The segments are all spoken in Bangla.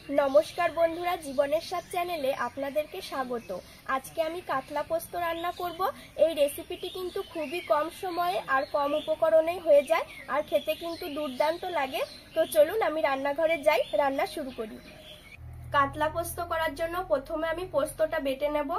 नमस्कार बंधुरा जीवनेर स्वाद चैनेले आपनादेरके स्वागत। आज के आमी कातला पोस्त रान्ना करब। এই রেসিপিটি কিন্তু খুবই কম সময়ে আর কম উপকরণেই হয়ে যায় আর খেতে কিন্তু দুর্দান্ত লাগে। তো চলুন আমি রান্নাঘরে যাই, রান্না শুরু করি। কাতলা পোস্ত করার জন্য প্রথমে আমি পোস্তটা বেটে নেব।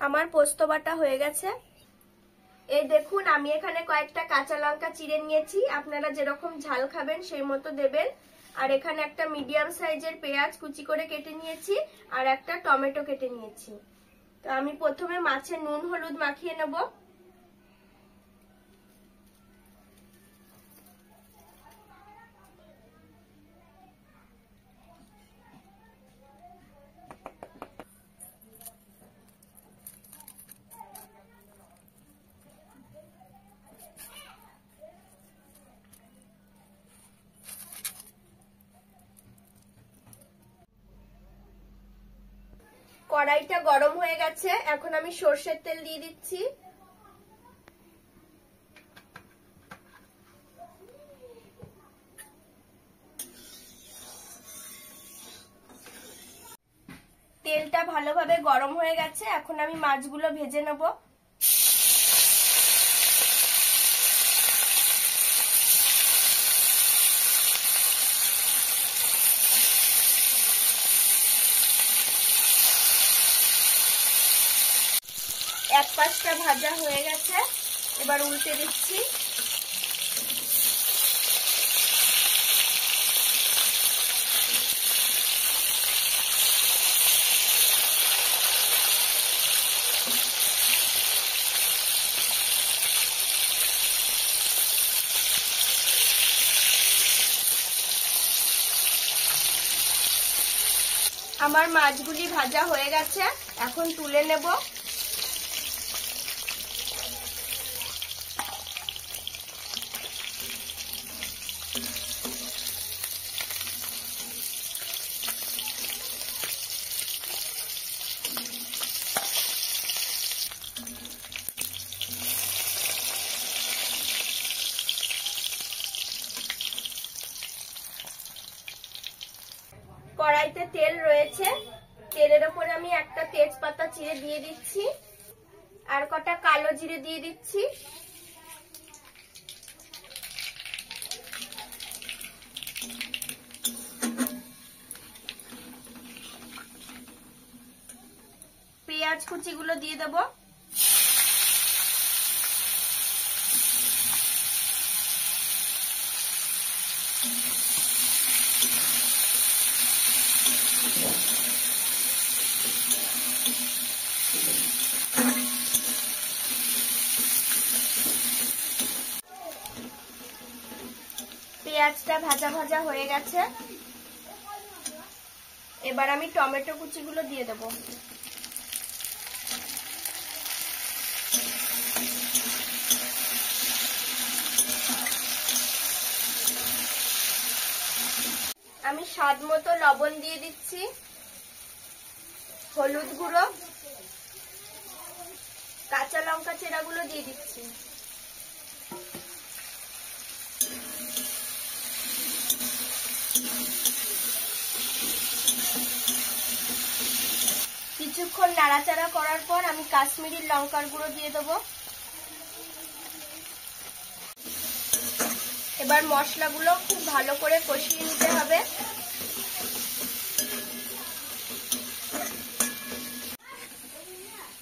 আমার পোস্ত বাটা হয়ে গেছে। এই দেখুন আমি এখানে কয়েকটা কাঁচা লঙ্কা চিড়ে নিয়েছি, আপনারা যেরকম ঝাল খাবেন সেই মতো দেবেন। আর এখানে একটা মিডিয়াম সাইজের পেঁয়াজ কুচি করে কেটে নিয়েছি আর একটা টমেটো কেটে নিয়েছি। তো আমি প্রথমে মাছে নুন হলুদ মাখিয়ে নেব। কড়াইটা গরম হয়ে গেছে, এখন আমি সরষের তেল দিয়ে দিচ্ছি। তেলটা ভালোভাবে গরম হয়ে গেছে, এখন আমি মাছগুলো ভেজে নেব। এক পাশটা ভাজা হয়ে গেছে, এবার উল্টে দিচ্ছি। আমার মাছগুলি ভাজা হয়ে গেছে, এখন তুলে নেব। কড়াইতে তেল রয়েছে, তেলের উপরে আমি একটা তেজপাতা চিড়ে দিয়ে দিচ্ছি আর কটা কালো জিরে দিয়ে দিচ্ছি। পেঁয়াজ কুচিগুলো দিয়ে দেবো। পেঁয়াজটা ভাজা ভাজা হয়ে গেছে, এবার আমি টমেটো কুচিগুলো দিয়ে দেব। আমি স্বাদ মতো লবণ দিয়ে দিচ্ছি, হলুদ গুঁড়ো, কাঁচা লঙ্কা চেরাগুলো দিয়ে দিচ্ছি। কিছুক্ষণ নাড়াচাড়া করার পর আমি কাশ্মীরি লঙ্কার গুঁড়ো দিয়ে দেবো। এবার মশলাগুলো খুব ভালো করে কষিয়ে নিতে হবে।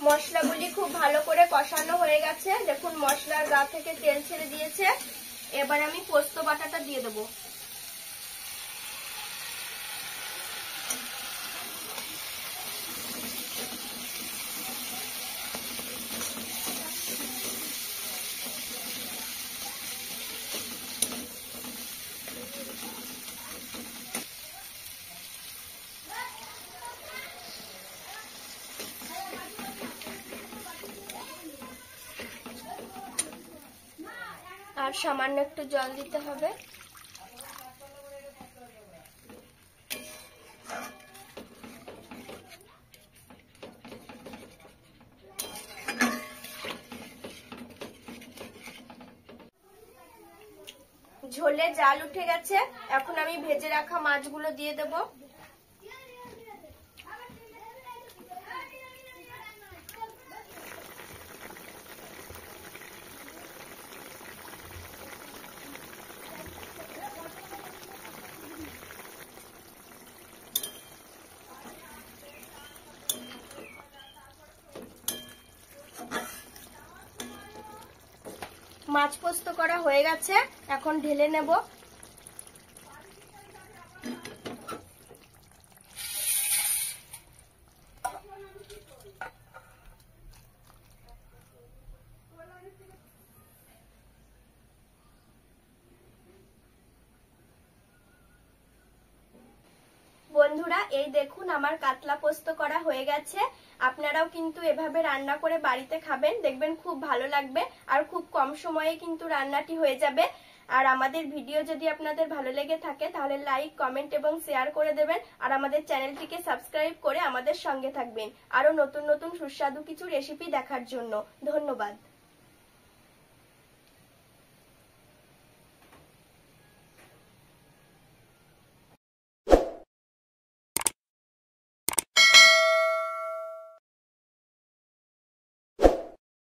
মশলাগুলি খুব ভালো করে কষানো হয়ে গেছে, দেখুন মশলার গা থেকে তেল ছেড়ে দিয়েছে। এবার আমি পোস্ত বাটাটা দিয়ে দেবো। আর সামান্য একটু জল দিতে হবে। ঝোলে জাল উঠে গেছে, এখন আমি ভেজে রাখা মাছগুলো দিয়ে দেব। মাছ পোস্ত করা হয়ে গেছে, এখন ঢেলে নেব। বন্ধুরা, এই দেখুন আমার কাতলা পোস্ত করা হয়ে গেছে। আপনারাও কিন্তু এভাবে রান্না করে বাড়িতে খাবেন, দেখবেন খুব ভালো লাগবে আর খুব কম সময়ে কিন্তু রান্নাটি হয়ে যাবে। আর আমাদের ভিডিও যদি আপনাদের ভালো লেগে থাকে তাহলে লাইক, কমেন্ট এবং শেয়ার করে দেবেন। আর আমাদের চ্যানেলটিকে সাবস্ক্রাইব করে আমাদের সঙ্গে থাকবেন আরো নতুন নতুন সুস্বাদু কিছু রেসিপি দেখার জন্য। ধন্যবাদ।